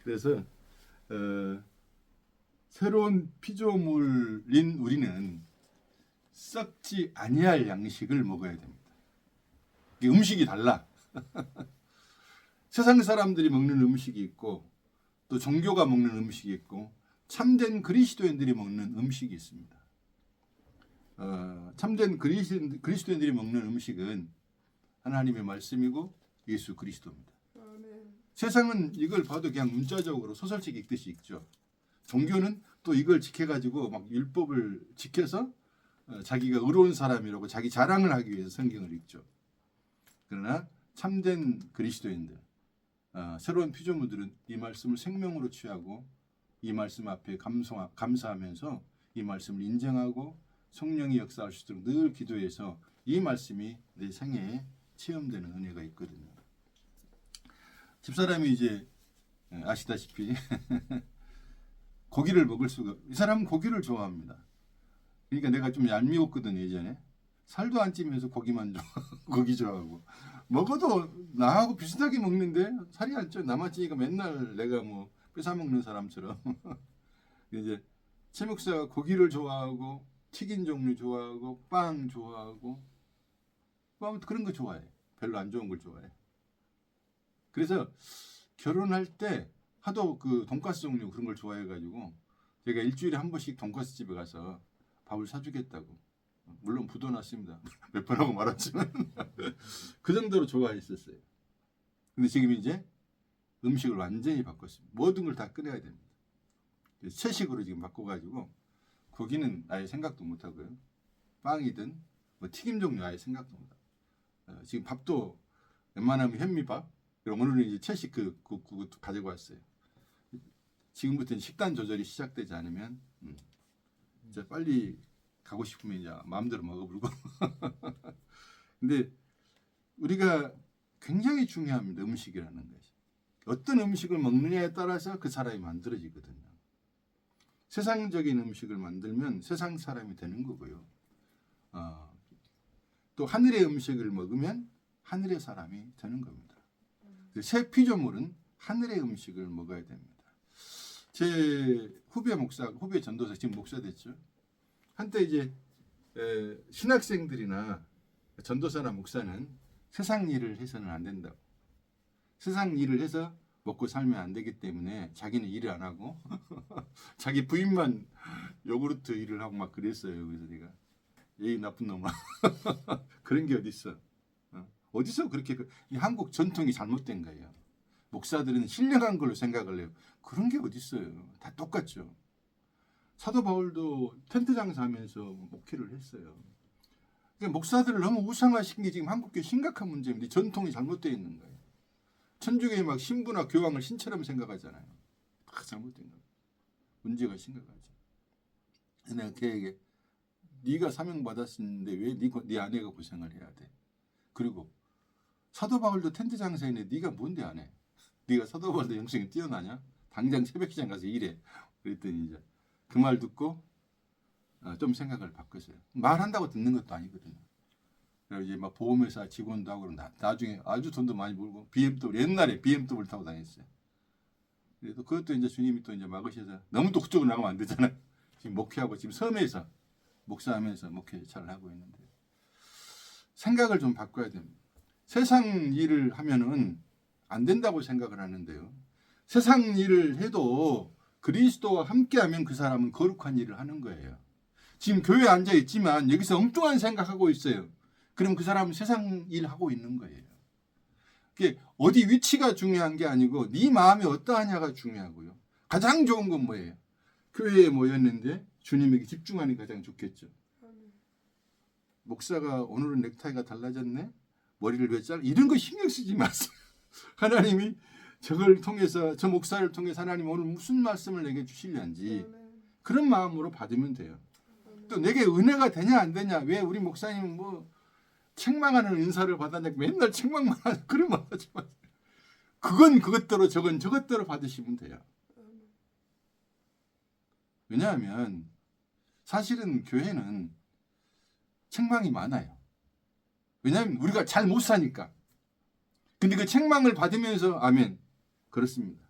그래서 새로운 피조물인 우리는 썩지 아니할 양식을 먹어야 됩니다. 이게 음식이 달라. 세상 사람들이 먹는 음식이 있고 또 종교가 먹는 음식이 있고 참된 그리스도인들이 먹는 음식이 있습니다. 참된 그리스도인들이 먹는 음식은 하나님의 말씀이고 예수 그리스도입니다. 세상은 이걸 봐도 그냥 문자적으로 소설책 읽듯이 읽죠. 종교는 또 이걸 지켜가지고 막 율법을 지켜서 자기가 의로운 사람이라고 자기 자랑을 하기 위해서 성경을 읽죠. 그러나 참된 그리스도인들, 새로운 피조물들은 이 말씀을 생명으로 취하고 이 말씀 앞에 감사하면서 이 말씀을 인정하고 성령이 역사할 수 있도록 늘 기도해서 이 말씀이 내 생애에 체험되는 은혜가 있거든요. 집사람이 이제 아시다시피 고기를 먹을 수가, 이 사람은 고기를 좋아합니다. 그러니까 내가 좀 얄미웠거든 예전에. 살도 안 찌면서 고기만 고기 좋아하고 먹어도 나하고 비슷하게 먹는데 살이 안 쪄. 나만 찌니까 맨날 내가 뭐 뺏어 먹는 사람처럼. 이제 최 목사가 고기를 좋아하고 튀긴 종류 좋아하고 빵 좋아하고 뭐 아무튼 그런 거 좋아해. 별로 안 좋은 걸 좋아해. 그래서 결혼할 때 하도 그 돈가스 종류 그런 걸 좋아해가지고 제가 일주일에 한 번씩 돈가스 집에 가서 밥을 사주겠다고. 물론 부도났습니다. 몇 번 하고 말았지만 그 정도로 좋아했었어요. 근데 지금 이제 음식을 완전히 바꿨습니다. 모든 걸 다 끊어야 됩니다. 채식으로 지금 바꿔가지고 고기는 아예 생각도 못 하고요. 빵이든 뭐 튀김 종류 아예 생각도 못 하고. 지금 밥도 웬만하면 현미밥. 그럼 오늘은 이제 채식 그것도 가지고 왔어요. 지금부터는 식단 조절이 시작되지 않으면 이제 빨리 가고 싶으면 이제 마음대로 먹어보고. 근데 우리가 굉장히 중요합니다. 음식이라는 것이. 어떤 음식을 먹느냐에 따라서 그 사람이 만들어지거든요. 세상적인 음식을 만들면 세상 사람이 되는 거고요. 또 하늘의 음식을 먹으면 하늘의 사람이 되는 겁니다. 새 피조물은 하늘의 음식을 먹어야 됩니다. 제 후배 전도사 지금 목사 됐죠. 한때 이제 신학생들이나 전도사나 목사는 세상 일을 해서는 안 된다고. 세상 일을 해서 먹고 살면 안 되기 때문에 자기는 일을 안 하고 자기 부인만 요구르트 일을 하고 막 그랬어요. 그래서 내가 예의 나쁜 놈아. 그런 게 어딨어. 어디서 그렇게 한국 전통이 잘못된 거예요. 목사들은 신령한 걸로 생각을 해요. 그런 게 어딨어요. 다 똑같죠. 사도 바울도 텐트 장사하면서 목회를 했어요. 그러니까 목사들을 너무 우상화시킨 게 지금 한국교회 심각한 문제입니다. 전통이 잘못되어 있는 거예요. 천주교에 막 신부나 교황을 신처럼 생각하잖아요. 다 잘못된 거예요. 문제가 심각하죠. 내가 걔에게 네가 사명 받았는데 왜 네 아내가 고생을 해야 돼? 그리고 사도 바울도 텐트 장사했는데 네가 뭔데 안 해? 네가 사도 바울도 영성이 뛰어나냐? 당장 새벽기장 가서 일해. 그랬더니 이제 그 말 듣고 좀 생각을 바꿨어요. 말한다고 듣는 것도 아니거든요. 그래서 이제 막 보험회사 직원도 하고 나중에 아주 돈도 많이 벌고 BMW 옛날에 BMW 타고 다녔어요. 그래도 그것도 이제 주님이 또 이제 막으셔서 너무 또 그쪽으로 나가면 안 되잖아요. 지금 목회하고 지금 섬에서 목사하면서 목회 잘 하고 있는데 생각을 좀 바꿔야 됩니다. 세상 일을 하면은 안 된다고 생각을 하는데요. 세상 일을 해도 그리스도와 함께하면 그 사람은 거룩한 일을 하는 거예요. 지금 교회에 앉아 있지만 여기서 엉뚱한 생각하고 있어요. 그럼 그 사람은 세상 일 하고 있는 거예요. 그게 어디 위치가 중요한 게 아니고 네 마음이 어떠하냐가 중요하고요. 가장 좋은 건 뭐예요? 교회에 모였는데 주님에게 집중하는 게 가장 좋겠죠. 목사가 오늘은 넥타이가 달라졌네? 머리를 왜 잘라? 이런 거 신경 쓰지 마세요. 하나님이 저걸 통해서 저 목사를 통해서 하나님 오늘 무슨 말씀을 내게 주실는지 그런 마음으로 받으면 돼요. 또 내게 은혜가 되냐 안 되냐 왜 우리 목사님은 뭐 책망하는 은사를 받았냐고 맨날 책망만 하는 그런 말 하지 마세요. 그건 그것대로 저건 저것대로 받으시면 돼요. 왜냐하면 사실은 교회는 책망이 많아요. 왜냐하면 우리가 잘 못 사니까. 근데 그 책망을 받으면서 아멘 그렇습니다.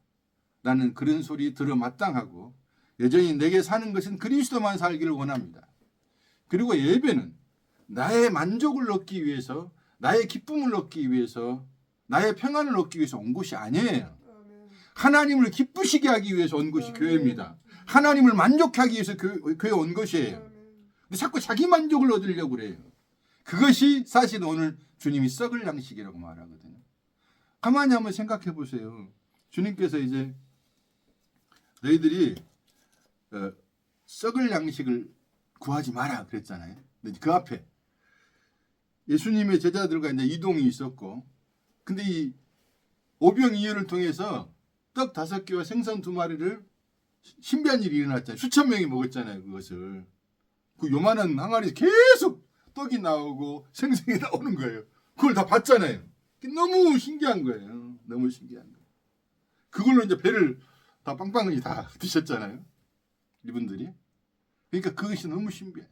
나는 그런 소리 들어 마땅하고 여전히 내게 사는 것은 그리스도만 살기를 원합니다. 그리고 예배는 나의 만족을 얻기 위해서, 나의 기쁨을 얻기 위해서, 나의 평안을 얻기 위해서 온 것이 아니에요. 하나님을 기쁘시게 하기 위해서 온 것이 교회입니다. 하나님을 만족하기 위해서 교회 온 것이에요. 근데 자꾸 자기 만족을 얻으려고 그래요. 그것이 사실 오늘 주님이 썩을 양식이라고 말하거든요. 가만히 한번 생각해 보세요. 주님께서 이제 너희들이 썩을 양식을 구하지 마라 그랬잖아요. 근데 그 앞에 예수님의 제자들과 이제 이동이 있었고, 근데 이 오병이어를 통해서 떡 5개와 생선 2마리를 신비한 일이 일어났잖아요. 수천 명이 먹었잖아요. 그것을. 그 요만한 항아리에서 계속 떡이 나오고 생선이 나오는 거예요. 그걸 다 봤잖아요. 너무 신기한 거예요. 너무 신기한 거예요. 그걸로 이제 배를 다 빵빵히 다 드셨잖아요. 이분들이. 그러니까 그것이 너무 신기해요.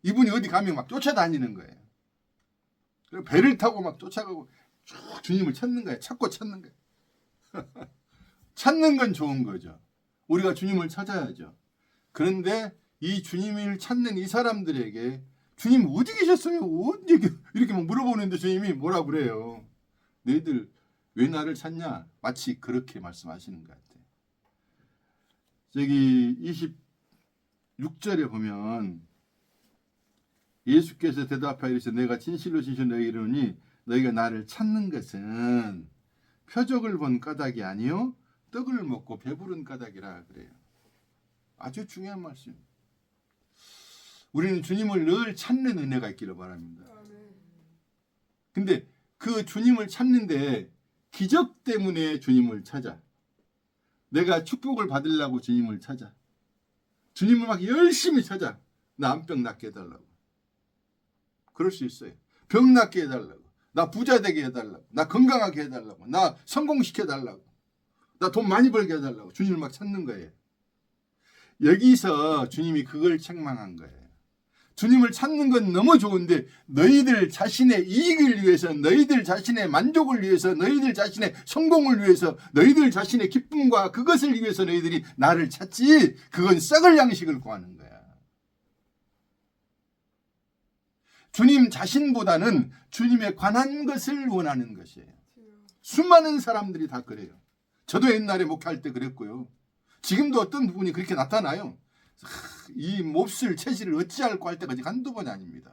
이분이 어디 가면 막 쫓아다니는 거예요. 배를 타고 막 쫓아가고 쭉 주님을 찾는 거예요. 찾고 찾는 거예요. 찾는 건 좋은 거죠. 우리가 주님을 찾아야죠. 그런데 이 주님을 찾는 이 사람들에게 주님 어디 계셨어요? 어디 이렇게 막 물어보는데 주님이 뭐라 그래요? 너희들 왜 나를 찾냐? 마치 그렇게 말씀하시는 것 같아요. 저기 26절에 보면 예수께서 대답하여 이르시되 내가 진실로 진실로 너희에게 이르노니 너희가 나를 찾는 것은 표적을 본 까닭이 아니요 떡을 먹고 배부른 까닭이라 그래요. 아주 중요한 말씀. 우리는 주님을 늘 찾는 은혜가 있기를 바랍니다. 근데 그 주님을 찾는데 기적 때문에 주님을 찾아. 내가 축복을 받으려고 주님을 찾아. 주님을 막 열심히 찾아. 나 암병 낫게 해달라고. 그럴 수 있어요. 병 낫게 해달라고. 나 부자 되게 해달라고. 나 건강하게 해달라고. 나 성공시켜달라고. 나 돈 많이 벌게 해달라고. 주님을 막 찾는 거예요. 여기서 주님이 그걸 책망한 거예요. 주님을 찾는 건 너무 좋은데 너희들 자신의 이익을 위해서, 너희들 자신의 만족을 위해서, 너희들 자신의 성공을 위해서, 너희들 자신의 기쁨과 그것을 위해서 너희들이 나를 찾지, 그건 썩을 양식을 구하는 거야. 주님 자신보다는 주님에 관한 것을 원하는 것이에요. 수많은 사람들이 다 그래요. 저도 옛날에 목회할 때 그랬고요. 지금도 어떤 부분이 그렇게 나타나요. 이 몹쓸 체질을 어찌할까 할 때가 한두 번이 아닙니다.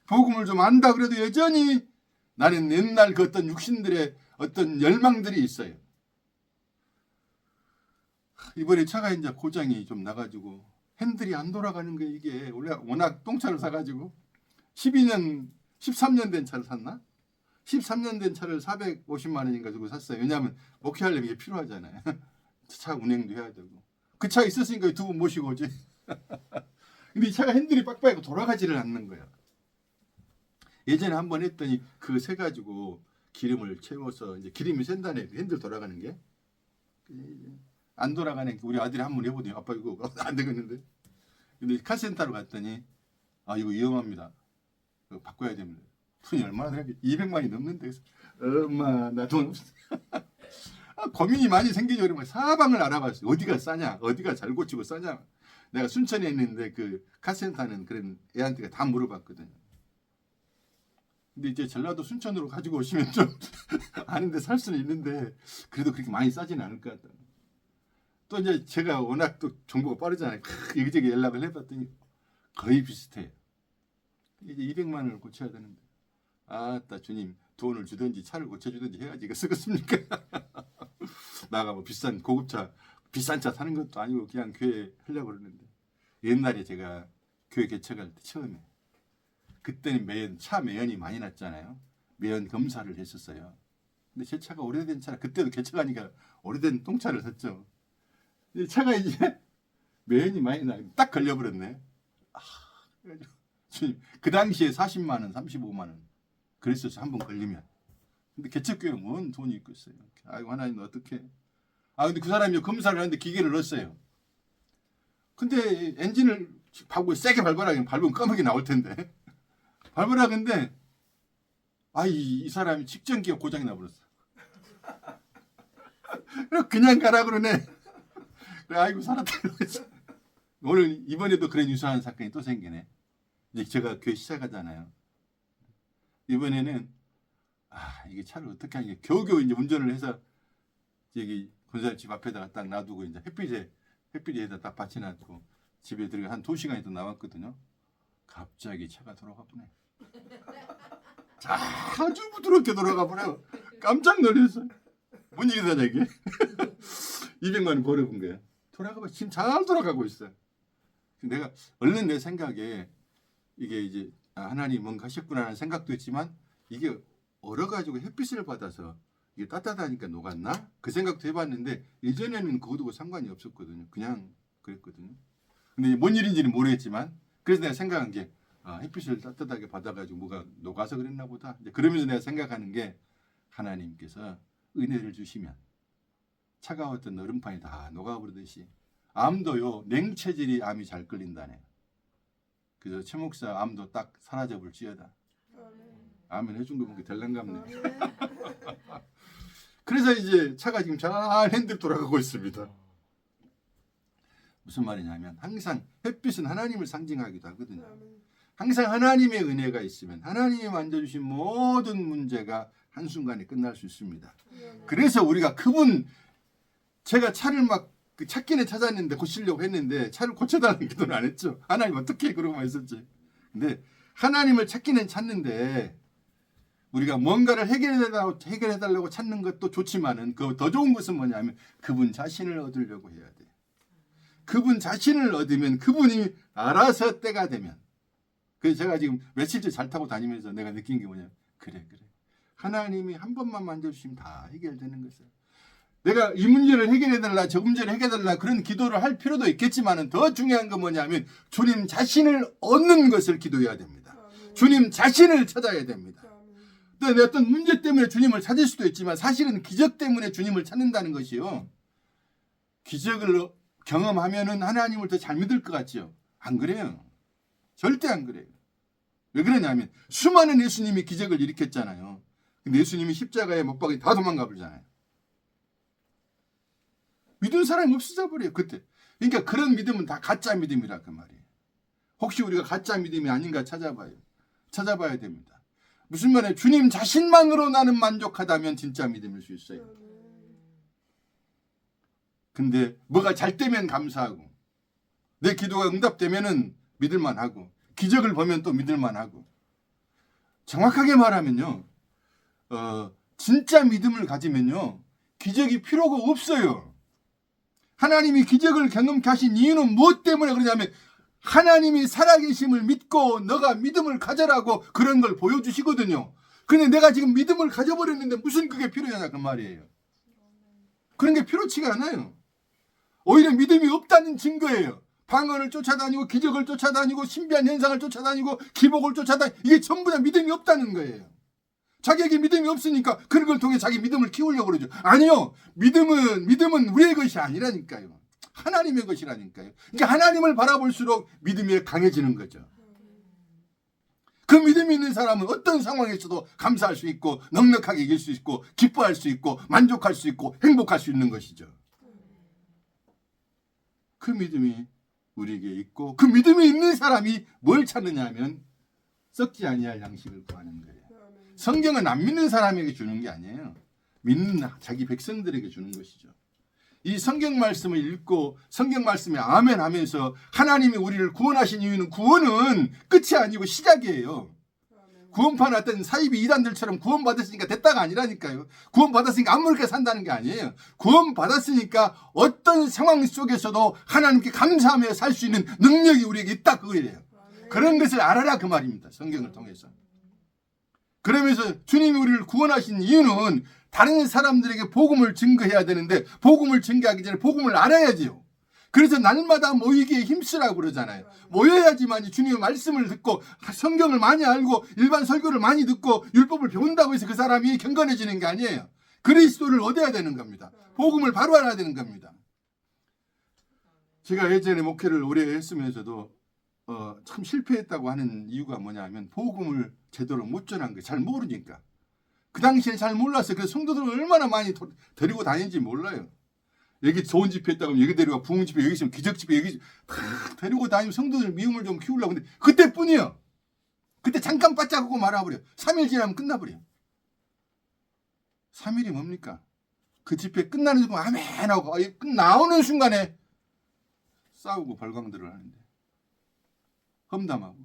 복음을 좀 안다 그래도 여전히 나는 옛날 그 어떤 육신들의 어떤 열망들이 있어요. 이번에 차가 이제 고장이 좀 나가지고 핸들이 안 돌아가는 게 이게 원래 워낙 똥차를 사가지고 12년, 13년 된 차를 샀나? 13년 된 차를 450만 원인가 주고 샀어요. 왜냐하면 목회하려면 이게 필요하잖아요. 차 운행도 해야 되고. 그 차 있었으니까 2분 모시고 오지. 근데 이 차가 핸들이 빡빡하고 돌아가지를 않는 거야. 예전에 한번 했더니 그거 세 가지고 기름을 채워서 이제 기름이 샌다네. 핸들 돌아가는 게. 안 돌아가네. 우리 아들이 한번 해보더니 아빠 이거 안 되겠는데. 근데 카센터로 갔더니 아 이거 위험합니다. 이거 바꿔야 됩니다. 돈이 얼마나 되나? 200만이 넘는데. 엄마 나 돈 없어. 고민이 많이 생기죠. 그러면 사방을 알아봤어요. 어디가 싸냐, 어디가 잘 고치고 싸냐. 내가 순천에 있는데 그 카센터는 그런 애한테 다 물어봤거든요. 근데 이제 전라도 순천으로 가지고 오시면 좀 아는데 살 수는 있는데 그래도 그렇게 많이 싸지는 않을 것 같다. 또 이제 제가 워낙 또 정보가 빠르잖아요. 여기저기 연락을 해봤더니 거의 비슷해요. 이제 200만 원을 고쳐야 되는데 아따 주님 돈을 주든지 차를 고쳐주든지 해야지 이거 쓰겠습니까? 나가 뭐 비싼 고급차 비싼 차 사는 것도 아니고 그냥 교회 하려고 그러는데 옛날에 제가 교회 개척할 때 처음에 그때는 차 매연이 많이 났잖아요. 매연 검사를 했었어요. 근데 제 차가 오래된 차라 그때도 개척하니까 오래된 똥차를 샀죠. 근데 차가 이제 매연이 많이 나 딱 걸려버렸네. 주님 그 당시에 40만 원 35만 원 그랬었어. 한 번 걸리면. 근데 개척교회 뭔 돈이 있겠어요. 아이고 하나님 어떻게? 근데 그 사람이 검사를 하는데 기계를 넣었어요. 근데 엔진을 세게 밟으면 까맣게 나올 텐데. 밟으라 근데 이 사람이 직전기가 고장이 나버렸어. 그냥 가라 그러네. 그래, 아이고 살았다. 오늘 이번에도 그런 유사한 사건이 또 생기네. 이제 제가 교회 시작하잖아요. 이번에는 이게 차를 어떻게 하냐. 겨우겨우 이제 운전을 해서 여기 권사님 집 앞에다가 딱 놔두고 이제 햇빛에다 딱 받쳐놨고 집에 들어가 한 2시간이 또 나왔거든요. 갑자기 차가 돌아가 보네. 아주 부드럽게 돌아가 보네요. 깜짝 놀랐어요. 뭔 일이다 이게. 200만 원 벌어본 거야. 돌아가 봐. 지금 잘 돌아가고 있어. 내가 얼른 내 생각에 이게 이제 하나님 뭔가 하셨구나라는 생각도 있지만 이게 얼어가지고 햇빛을 받아서 이게 따뜻하니까 녹았나? 그 생각도 해봤는데 예전에는 그것하고 상관이 없었거든요. 그냥 그랬거든요. 근데 뭔 일인지는 모르겠지만 그래서 내가 생각한 게 햇빛을 따뜻하게 받아가지고 뭐가 녹아서 그랬나 보다. 이제 그러면서 내가 생각하는 게 하나님께서 은혜를 주시면 차가웠던 얼음판이 다 녹아버리듯이 암도요 냉체질이 암이 잘 끌린다네. 그래서 최 목사 암도 딱 사라져볼지어다. 아멘 해준 거 보니까 될랑갑네. 그래서 이제 차가 지금 잘 핸들 돌아가고 있습니다. 무슨 말이냐면 항상 햇빛은 하나님을 상징하기도 하거든요. 항상 하나님의 은혜가 있으면 하나님이 만져주신 모든 문제가 한순간에 끝날 수 있습니다. 그래서 우리가 그분 제가 차를 막 찾기는 찾았는데 고치려고 했는데 차를 고쳐달라는 기도는 안 했죠. 하나님 어떻게 그러고만 있었지. 근데 하나님을 찾기는 찾는데 우리가 뭔가를 해결해달라고 찾는 것도 좋지만은 그 더 좋은 것은 뭐냐면 그분 자신을 얻으려고 해야 돼. 그분 자신을 얻으면 그분이 알아서 때가 되면. 그래서 제가 지금 며칠째 잘 타고 다니면서 내가 느낀 게 뭐냐면 그래. 하나님이 한 번만 만져주시면 다 해결되는 것이에요. 내가 이 문제를 해결해달라 저 문제를 해결해달라 그런 기도를 할 필요도 있겠지만 더 중요한 건 뭐냐면 주님 자신을 얻는 것을 기도해야 됩니다. 주님 자신을 찾아야 됩니다. 또 어떤 문제 때문에 주님을 찾을 수도 있지만 사실은 기적 때문에 주님을 찾는다는 것이요. 기적을 경험하면은 하나님을 더 잘 믿을 것 같죠. 안 그래요. 절대 안 그래요. 왜 그러냐면 수많은 예수님이 기적을 일으켰잖아요. 근데 예수님이 십자가에 못 박이 다 도망가 버리잖아요. 믿은 사람이 없어져 버려요. 그때. 그러니까 그런 믿음은 다 가짜 믿음이라 그 말이에요. 혹시 우리가 가짜 믿음이 아닌가 찾아봐야 됩니다. 무슨 말이에요? 주님 자신만으로 나는 만족하다면 진짜 믿음일 수 있어요. 근데 뭐가 잘 되면 감사하고 내 기도가 응답되면은 믿을만 하고 기적을 보면 또 믿을만 하고 정확하게 말하면요. 진짜 믿음을 가지면요. 기적이 필요가 없어요. 하나님이 기적을 경험케 하신 이유는 무엇 때문에 그러냐면 하나님이 살아계심을 믿고 너가 믿음을 가져라고 그런 걸 보여주시거든요. 근데 내가 지금 믿음을 가져버렸는데 무슨 그게 필요하냐 그 말이에요. 그런 게 필요치가 않아요. 오히려 믿음이 없다는 증거예요. 방언을 쫓아다니고 기적을 쫓아다니고 신비한 현상을 쫓아다니고 기복을 쫓아다니고 이게 전부 다 믿음이 없다는 거예요. 자기에게 믿음이 없으니까 그런 걸 통해 자기 믿음을 키우려고 그러죠. 아니요. 믿음은 우리의 것이 아니라니까요. 하나님의 것이라니까요. 그러니까 하나님을 바라볼수록 믿음이 강해지는 거죠. 그 믿음이 있는 사람은 어떤 상황에서도 감사할 수 있고 넉넉하게 이길 수 있고 기뻐할 수 있고 만족할 수 있고 행복할 수 있는 것이죠. 그 믿음이 우리에게 있고 그 믿음이 있는 사람이 뭘 찾느냐 하면 썩지 아니할 양식을 구하는 거예요. 성경은 안 믿는 사람에게 주는 게 아니에요. 믿는 자기 백성들에게 주는 것이죠. 이 성경 말씀을 읽고 성경 말씀에 아멘 하면서 하나님이 우리를 구원하신 이유는 구원은 끝이 아니고 시작이에요. 구원판 어떤 사이비 이단들처럼 구원받았으니까 됐다가 아니라니까요. 구원받았으니까 아무렇게 산다는 게 아니에요. 구원받았으니까 어떤 상황 속에서도 하나님께 감사하며 살 수 있는 능력이 우리에게 있다 그거예요. 그런 것을 알아라 그 말입니다. 성경을 통해서. 그러면서 주님이 우리를 구원하신 이유는 다른 사람들에게 복음을 증거해야 되는데 복음을 증거하기 전에 복음을 알아야지요. 그래서 날마다 모이기에 힘쓰라고 그러잖아요. 모여야지만 주님의 말씀을 듣고 성경을 많이 알고 일반 설교를 많이 듣고 율법을 배운다고 해서 그 사람이 경건해지는 게 아니에요. 그리스도를 얻어야 되는 겁니다. 복음을 바로 알아야 되는 겁니다. 제가 예전에 목회를 오래 했으면서도 참 실패했다고 하는 이유가 뭐냐면 복음을 제대로 못 전한 거예요. 잘 모르니까. 그 당시에 잘 몰랐어요. 그래서 성도들을 얼마나 많이 데리고 다니는지 몰라요. 여기 좋은 집회 했다고 하면 여기 데려가, 부흥 집회 여기 있으면 기적 집회 여기 다 데리고 다니면 성도들 미움을 좀 키우려고. 근데 그때뿐이요. 그때 잠깐 바짝하고 말아버려. 3일 지나면 끝나버려. 3일이 뭡니까? 그 집회 끝나는 순간 아멘 하고 나오는 순간에 싸우고 발광들을 하는데 험담하고.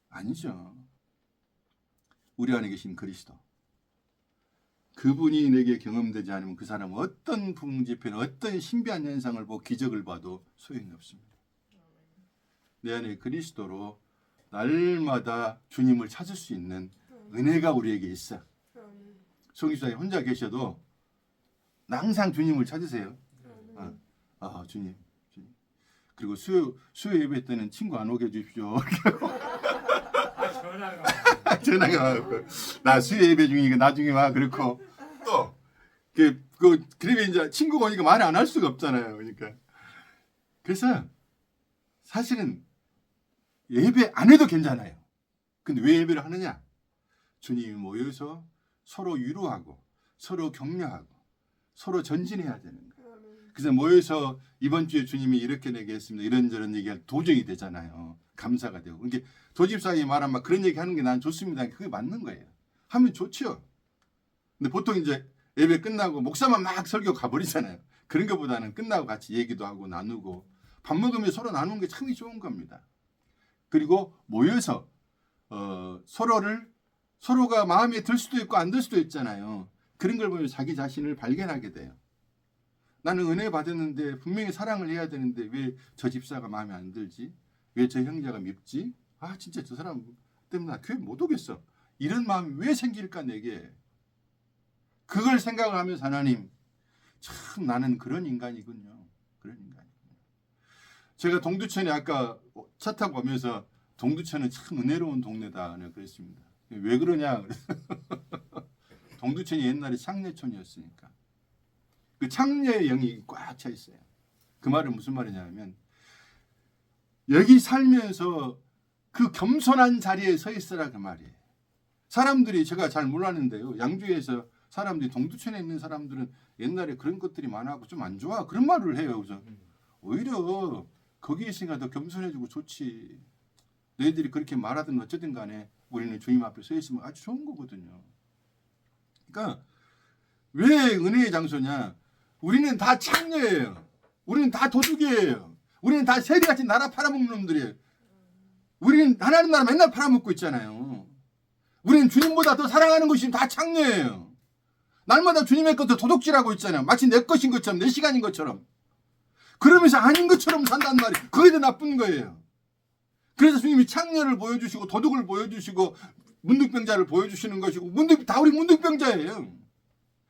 아니죠. 우리 안에 계신 그리스도, 그분이 내게 경험되지 않으면 그 사람은 어떤 부흥집회나 어떤 신비한 현상을 보고 기적을 봐도 소용이 없습니다. 내 안에 그리스도로 날마다 주님을 찾을 수 있는 은혜가 우리에게 있어. 송기사에 혼자 계셔도 항상 주님을 찾으세요. 주님. 그리고 수요 예배 때는 친구 안 오게 해주십시오. 전화가 와갖고 나 수요 예배 중이니까 나중에 와. 그렇고 또 그러면 이제 친구가 오니까 말을 안 할 수가 없잖아요. 그러니까 그래서 사실은 예배 안 해도 괜찮아요. 근데 왜 예배를 하느냐? 주님이 모여서 서로 위로하고 서로 격려하고 서로 전진해야 되는 거예요. 그래서 모여서 이번 주에 주님이 이렇게 내게 했습니다. 이런저런 얘기가 도정이 되잖아요. 감사가 되고. 그러니까 도집사에 말하면 막 그런 얘기 하는 게 난 좋습니다. 그게 맞는 거예요. 하면 좋죠. 근데 보통 이제 예배 끝나고 목사만 막 설교 가버리잖아요. 그런 것보다는 끝나고 같이 얘기도 하고 나누고 밥 먹으면 서로 나누는 게 참 좋은 겁니다. 그리고 모여서 서로가 마음에 들 수도 있고 안 들 수도 있잖아요. 그런 걸 보면 자기 자신을 발견하게 돼요. 나는 은혜 받았는데 분명히 사랑을 해야 되는데 왜 저 집사가 마음에 안 들지? 왜 저 형제가 밉지? 아 진짜 저 사람 때문에 나 교회 못 오겠어. 이런 마음이 왜 생길까 내게? 그걸 생각을 하면서 하나님, 참 나는 그런 인간이군요. 그런 인간이군요. 제가 동두천에 아까 차 타고 오면서 동두천은 참 은혜로운 동네다 그랬습니다. 왜 그러냐? 동두천이 옛날에 창녀촌이었으니까. 그 창녀의 영이 꽉 차 있어요. 그 말은 무슨 말이냐면 여기 살면서 그 겸손한 자리에 서 있으라 그 말이에요. 사람들이 제가 잘 몰랐는데요. 양주에서 사람들이 동두천에 있는 사람들은 옛날에 그런 것들이 많아고 좀 안 좋아 그런 말을 해요. 그래서 오히려 거기 있으니까 더 겸손해지고 좋지. 너희들이 그렇게 말하든 어쩌든 간에 우리는 주님 앞에 서 있으면 아주 좋은 거거든요. 그러니까 왜 은혜의 장소냐? 우리는 다 창녀예요. 우리는 다 도둑이에요. 우리는 다 세리같이 나라 팔아먹는 놈들이에요. 우리는 하나님 나라 맨날 팔아먹고 있잖아요. 우리는 주님보다 더 사랑하는 것이 다 창녀예요. 날마다 주님의 것도 도둑질하고 있잖아요. 마치 내 것인 것처럼 내 시간인 것처럼. 그러면서 아닌 것처럼 산단 말이에요. 그게 더 나쁜 거예요. 그래서 주님이 창녀를 보여주시고 도둑을 보여주시고 문둥병자를 보여주시는 것이고 다 우리 문둥병자예요.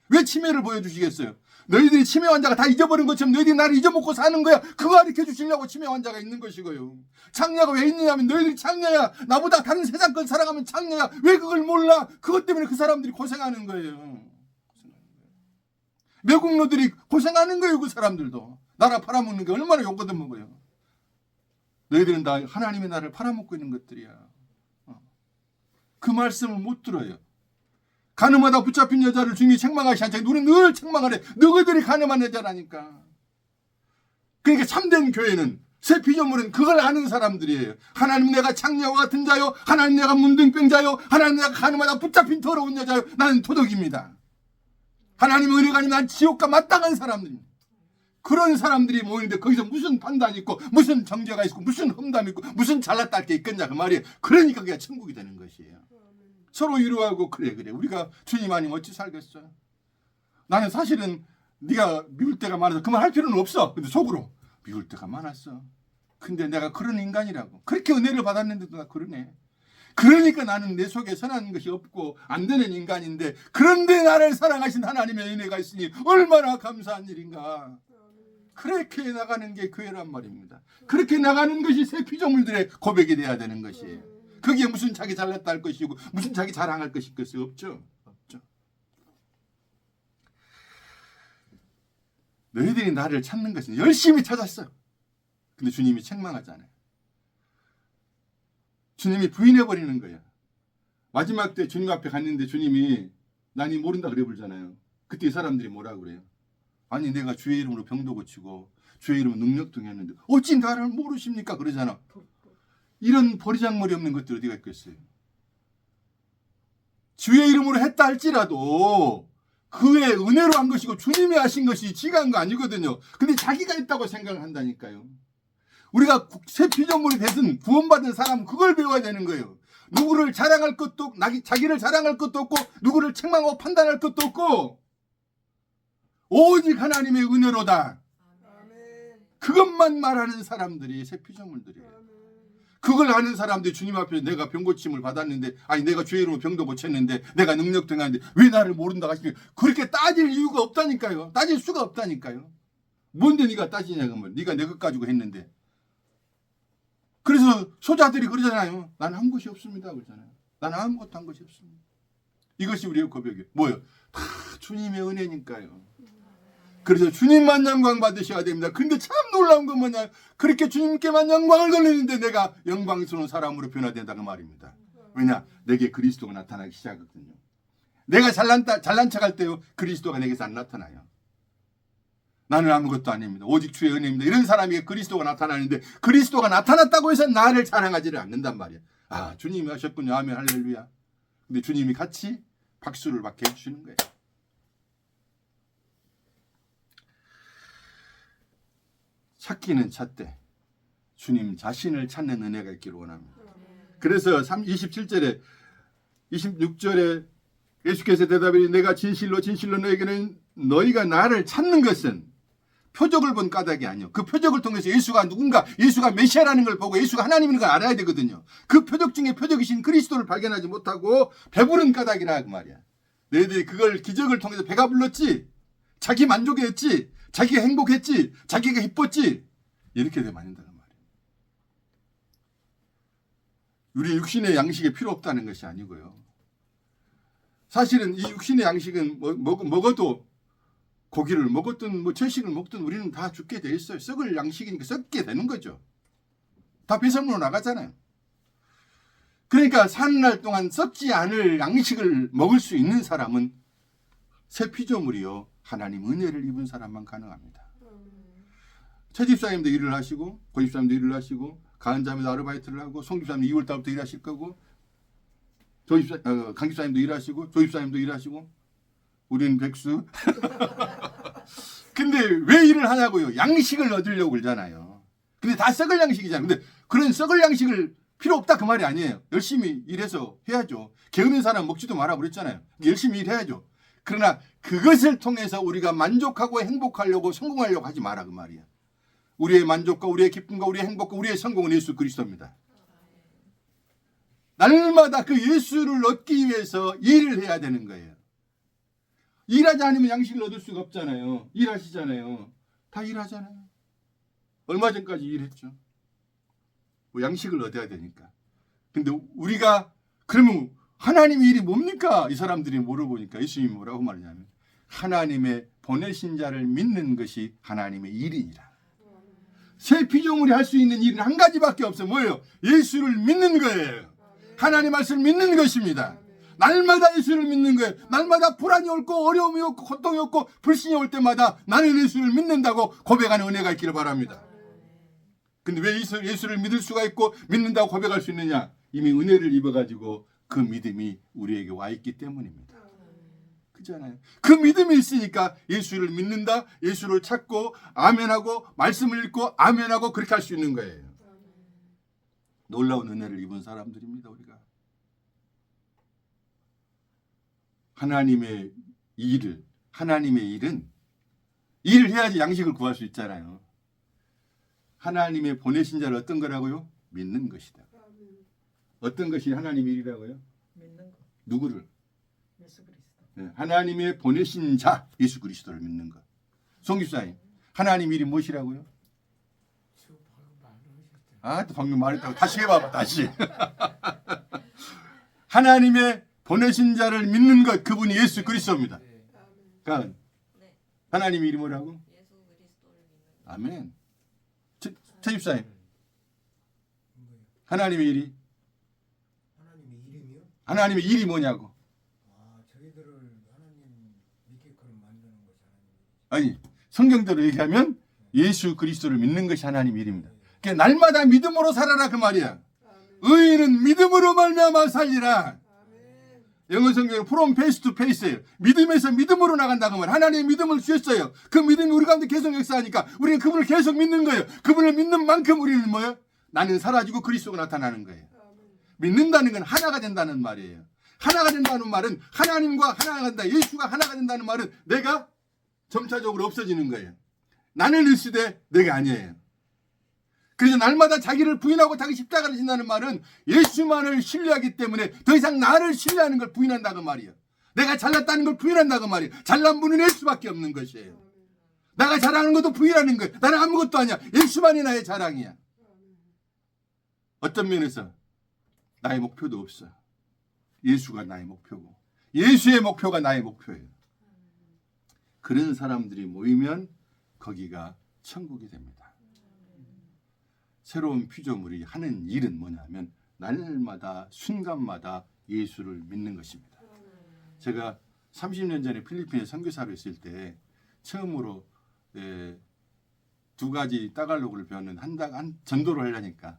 왜 치매를 보여주시겠어요? 너희들이 치매 환자가 다 잊어버린 것처럼 너희들이 나를 잊어먹고 사는 거야. 그거 가르쳐 주시려고 치매 환자가 있는 것이고요. 창녀가 왜 있느냐면 너희들이 창녀야. 나보다 다른 세상 걸 살아가면 창녀야. 왜 그걸 몰라? 그것 때문에 그 사람들이 고생하는 거예요. 외국노들이 고생하는 거예요. 그 사람들도. 나라 팔아먹는 게 얼마나 욕거든 먹어요. 너희들은 다 하나님의 나라를 팔아먹고 있는 것들이야. 그 말씀을 못 들어요. 가늠하다 붙잡힌 여자를 주님이 책망하시 않자. 우리는 늘 책망을 해. 너희들이 가늠한 여자라니까. 그러니까 참된 교회는 새 피조물은 그걸 아는 사람들이에요. 하나님 내가 창녀와 같은 자요. 하나님 내가 문둥병자요. 하나님 내가 가늠하다 붙잡힌 더러운 여자요. 나는 도둑입니다. 하나님의 은혜가 아니면 난 지옥과 마땅한 사람들입니다. 그런 사람들이 모이는데 거기서 무슨 판단이 있고 무슨 정죄가 있고 무슨 험담이 있고 무슨 잘났다 할 게 있겠냐 그 말이에요. 그러니까 그게 천국이 되는 것이에요. 서로 위로하고 그래 우리가 주님 아니면 어찌 살겠어요? 나는 사실은 네가 미울 때가 많아서 그 말 할 필요는 없어. 근데 속으로 미울 때가 많았어. 근데 내가 그런 인간이라고. 그렇게 은혜를 받았는데도 나 그러네. 그러니까 나는 내 속에 선한 것이 없고 안 되는 인간인데 그런데 나를 사랑하신 하나님의 은혜가 있으니 얼마나 감사한 일인가. 그렇게 나가는 게 교회란 말입니다. 그렇게 나가는 것이 새 피조물들의 고백이 돼야 되는 것이에요. 거기에 무슨 자기 잘났다 할 것이고 무슨 자기 자랑할 것이 없죠. 없죠. 너희들이 나를 찾는 것은 열심히 찾았어. 근데 주님이 책망하잖아요. 주님이 부인해버리는 거야. 마지막 때 주님 앞에 갔는데 주님이 난이 모른다 그래 불잖아요. 그때 이 사람들이 뭐라고 그래요? 아니 내가 주의 이름으로 병도 고치고 주의 이름으로 능력도 했는데 어찌 나를 모르십니까? 그러잖아. 이런 버리장머리 없는 것들 어디가 있겠어요? 주의 이름으로 했다 할지라도 그의 은혜로 한 것이고 주님이 하신 것이 지가 한 거 아니거든요. 근데 자기가 했다고 생각을 한다니까요. 우리가 새 피조물이 되든 구원받은 사람은 그걸 배워야 되는 거예요. 누구를 자랑할 것도 자기를 자랑할 것도 없고 누구를 책망하고 판단할 것도 없고 오직 하나님의 은혜로다. 그것만 말하는 사람들이 새 피조물들이에요. 그걸 아는 사람들이 주님 앞에 내가 병고침을 받았는데 아니 내가 주의 이름으로 병도 고쳤는데 내가 능력도 행하는데 왜 나를 모른다 하시면 그렇게 따질 이유가 없다니까요. 따질 수가 없다니까요. 뭔데 네가 따지냐 그러면 네가 내 것 가지고 했는데. 그래서 소자들이 그러잖아요. 나는 한 것이 없습니다 그러잖아요. 나는 아무것도 한 것이 없습니다. 이것이 우리의 고백이에요. 뭐예요? 다 주님의 은혜니까요. 그래서 주님만 영광 받으셔야 됩니다. 근데 참 놀라운 건 뭐냐? 그렇게 주님께만 영광을 돌리는데 내가 영광스러운 사람으로 변화된다 그 말입니다. 왜냐? 내게 그리스도가 나타나기 시작하거든요. 내가 잘난 척할 때요 그리스도가 내게서 안 나타나요. 나는 아무것도 아닙니다. 오직 주의 은혜입니다. 이런 사람에게 그리스도가 나타나는데 그리스도가 나타났다고 해서 나를 자랑하지를 않는단 말이야. 아 주님이 하셨군요. 아멘 할렐루야. 근데 주님이 같이 박수를 받게 해주시는 거예요. 찾기는 찾되 주님 자신을 찾는 은혜가 있기를 원합니다. 그래서 27절에 26절에 예수께서 대답하니 내가 진실로 너에게는 너희가 나를 찾는 것은 표적을 본 까닭이 아니요. 그 표적을 통해서 예수가 메시아라는 걸 보고 예수가 하나님인 걸 알아야 되거든요. 그 표적 중에 표적이신 그리스도를 발견하지 못하고 배부른 까닭이라 그 말이야. 너희들이 그걸 기적을 통해서 배가 불렀지. 자기 만족했지. 자기가 행복했지. 자기가 기뻤지. 이렇게 되면 안 된다는 말이에요. 우리 육신의 양식이 필요 없다는 것이 아니고요. 사실은 이 육신의 양식은 먹어도 고기를 먹었든 채식을 먹든 우리는 다 죽게 돼 있어요. 썩을 양식이니까 썩게 되는 거죠. 다 배설물로 나가잖아요. 그러니까 사는 날 동안 썩지 않을 양식을 먹을 수 있는 사람은 새 피조물이요. 하나님 은혜를 입은 사람만 가능합니다. 채집사님도 일을 하시고 고집사님도 일을 하시고 가은자매도 아르바이트를 하고 송집사님도 2월달부터 일하실 거고 강집사님도 일하시고 조집사님도 일하시고 우리는 백수. 근데 왜 일을 하냐고요? 양식을 얻으려고 그러잖아요. 근데 다 썩을 양식이잖아요. 근데 그런 썩을 양식을 필요 없다 그 말이 아니에요. 열심히 일해서 해야죠. 게으른 사람 먹지도 마라 그랬잖아요. 열심히 일해야죠. 그러나 그것을 통해서 우리가 만족하고 행복하려고 성공하려고 하지 마라 그 말이야. 우리의 만족과 우리의 기쁨과 우리의 행복과 우리의 성공은 예수 그리스도입니다. 날마다 그 예수를 얻기 위해서 일을 해야 되는 거예요. 일하지 않으면 양식을 얻을 수가 없잖아요. 일하시잖아요. 다 일하잖아요. 얼마 전까지 일했죠. 뭐 양식을 얻어야 되니까. 근데 우리가 그러면 하나님의 일이 뭡니까? 이 사람들이 물어보니까 예수님이 뭐라고 말하냐면 하나님의 보내신 자를 믿는 것이 하나님의 일이니라. 새 피조물이 할 수 있는 일은 한 가지밖에 없어요. 뭐예요? 예수를 믿는 거예요. 하나님 말씀을 믿는 것입니다. 날마다 예수를 믿는 거예요. 날마다 불안이 없고 어려움이 없고 고통이 없고 불신이 올 때마다 나는 예수를 믿는다고 고백하는 은혜가 있기를 바랍니다. 근데 왜 예수를 믿을 수가 있고 믿는다고 고백할 수 있느냐? 이미 은혜를 입어가지고 그 믿음이 우리에게 와 있기 때문입니다. 그렇잖아요. 그 믿음이 있으니까 예수를 믿는다, 예수를 찾고 아멘하고 말씀을 읽고 아멘하고 그렇게 할 수 있는 거예요. 놀라운 은혜를 입은 사람들입니다. 우리가 하나님의 일은 일을 해야지 양식을 구할 수 있잖아요. 하나님의 보내신 자를 어떤 거라고요? 믿는 것이다. 어떤 것이 하나님의 일이라고요? 믿는 거. 누구를? 예수 그리스도. 네, 하나님의 보내신 자 예수 그리스도를 믿는 것. 송집사님, 하나님 일이 무엇이라고요? 또 방금 말했다고 다시 해봐봐. 다시. 하나님의 보내신 자를 믿는 것, 그분이 예수 그리스도입니다. 그러니까 하나님 일이 뭐라고? 예수 그리스도를 믿는 것. 아멘. 최집사님, 하나님의 일이? 하나님의 이름이요? 하나님의 일이 뭐냐고? 저희들을 하나님 믿게끔 만드는 것이 하나님. 아니, 성경대로 얘기하면 예수 그리스도를 믿는 것이 하나님의 일입니다. 그러니까 날마다 믿음으로 살아라 그 말이야. 의인은 믿음으로 말미암아 살리라. 영어 성경은 from face to face예요. 믿음에서 믿음으로 나간다고 말. 하나님의 믿음을 주셨어요. 그 믿음이 우리 가운데 계속 역사하니까 우리는 그분을 계속 믿는 거예요. 그분을 믿는 만큼 우리는 뭐예요? 나는 사라지고 그리스도가 나타나는 거예요. 믿는다는 건 하나가 된다는 말이에요. 하나가 된다는 말은 하나님과 하나가 된다. 예수가 하나가 된다는 말은 내가 점차적으로 없어지는 거예요. 나는 일시되 내가 아니에요. 그래서 날마다 자기를 부인하고 자기 십자가를 진다는 말은 예수만을 신뢰하기 때문에 더 이상 나를 신뢰하는 걸 부인한다고 말이에요. 내가 잘났다는 걸 부인한다고 말이에요. 잘난 분은 예수밖에 없는 것이에요. 내가 잘하는 것도 부인하는 거예요. 나는 아무것도 아니야. 예수만이 나의 자랑이야. 어떤 면에서 나의 목표도 없어. 예수가 나의 목표고 예수의 목표가 나의 목표예요. 그런 사람들이 모이면 거기가 천국이 됩니다. 새로운 피조물이 하는 일은 뭐냐면 날마다 순간마다 예수를 믿는 것입니다. 제가 30년 전에 필리핀에 선교사로 있을 때 처음으로 두 가지 따갈로그를 배웠는데 한 전도를 하려니까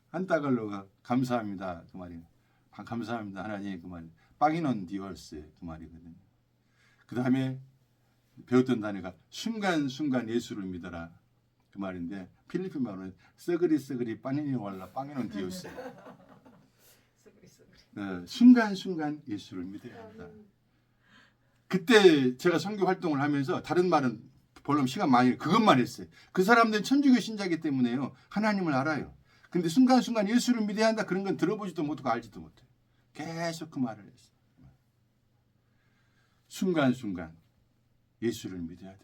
한 따갈로가 감사합니다 그 말이에요. 감사합니다 하나님 그 말이 빠기논 디월스 그 말이거든요. 그 다음에 배웠던 단어가 순간순간 예수를 믿어라 그 말인데 필리핀 말로는 썩으리 빠니니 왈라 빠기논 디올스. 순간순간 예수를 믿어야 한다. 그때 제가 선교 활동을 하면서 다른 말은 별로 시간 많이 그것만 했어요. 그 사람들은 천주교 신자이기 때문에요. 하나님을 알아요. 근데 순간순간 예수를 믿어야 한다 그런 건 들어보지도 못하고 알지도 못해요. 계속 그 말을 했어요. 순간순간 예수를 믿어야 돼.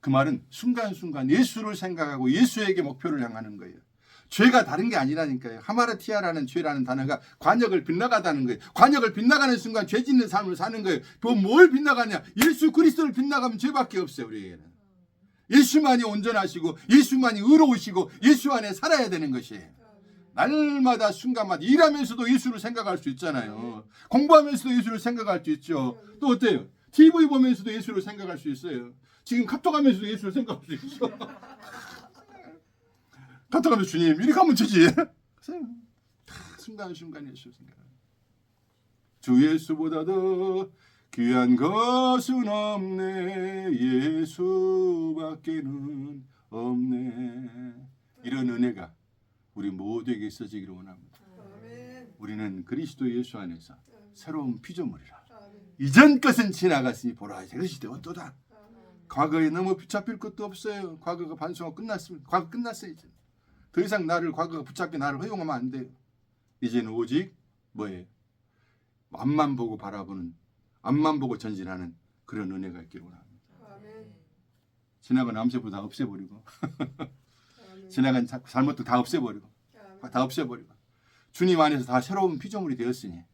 그 말은 순간순간 예수를 생각하고 예수에게 목표를 향하는 거예요. 죄가 다른 게 아니라니까요. 하마르티아라는 죄라는 단어가 관역을 빗나가다는 거예요. 관역을 빗나가는 순간 죄 짓는 삶을 사는 거예요. 뭘 빗나가냐? 예수 그리스도를 빗나가면 죄밖에 없어요. 우리에게는. 예수만이 온전하시고 예수만이 의로우시고 예수 안에 살아야 되는 것이에요. 날마다 순간마다 일하면서도 예수를 생각할 수 있잖아요. 공부하면서도 예수를 생각할 수 있죠. 또 어때요? TV 보면서도 예수를 생각할 수 있어요. 지금 카톡하면서도 예수를 생각할 수 있어. 카톡하면서 주님 이렇게 하면 되지. 순간순간 예수 생각합니다. 주 예수보다 더 귀한 것은 없네. 예수밖에는 없네. 이런 은혜가 우리 모두에게 있어지기를 원합니다. 우리는 그리스도 예수 안에서 새로운 피조물이라. 이전 것은 지나갔으니 보라 이제 시대가 과거에 너무 붙잡힐 것도 없어요. 과거가 반성하고 끝났습니다. 과거 끝났어요. 이제. 더 이상 나를 과거가 붙잡게 나를 허용하면 안 돼요. 이제는 오직 뭐예요? 앞만 보고 바라보는 앞만 보고 전진하는 그런 은혜가 있기를 원합니다. 지나간 암세부 다 없애버리고 지나간 잘못도 다 없애버리고 주님 안에서 다 새로운 피조물이 되었으니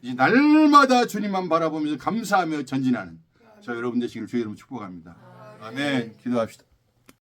이제 날마다 주님만 바라보면서 감사하며 전진하는 저 여러분 되시기를 주의 이름으로 축복합니다. 아멘. 기도합시다.